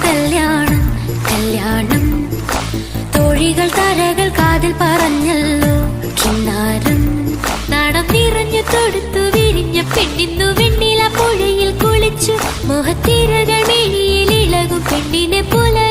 കല്യാണം കല്യാണം. തോഴികൾ തരകൾ കാതിൽ പറഞ്ഞല്ലോ കിന്നാരം. നാണം നിറഞ്ഞു തൊടുത്തു വിരിഞ്ഞ പെണ്ണിന്നു വെണ്ണില പുഴയിൽ കുളിച്ചു. മോഹത്തിരകൾ മേനിയിൽ ഇളകും പെണ്ണിനെ പോലെ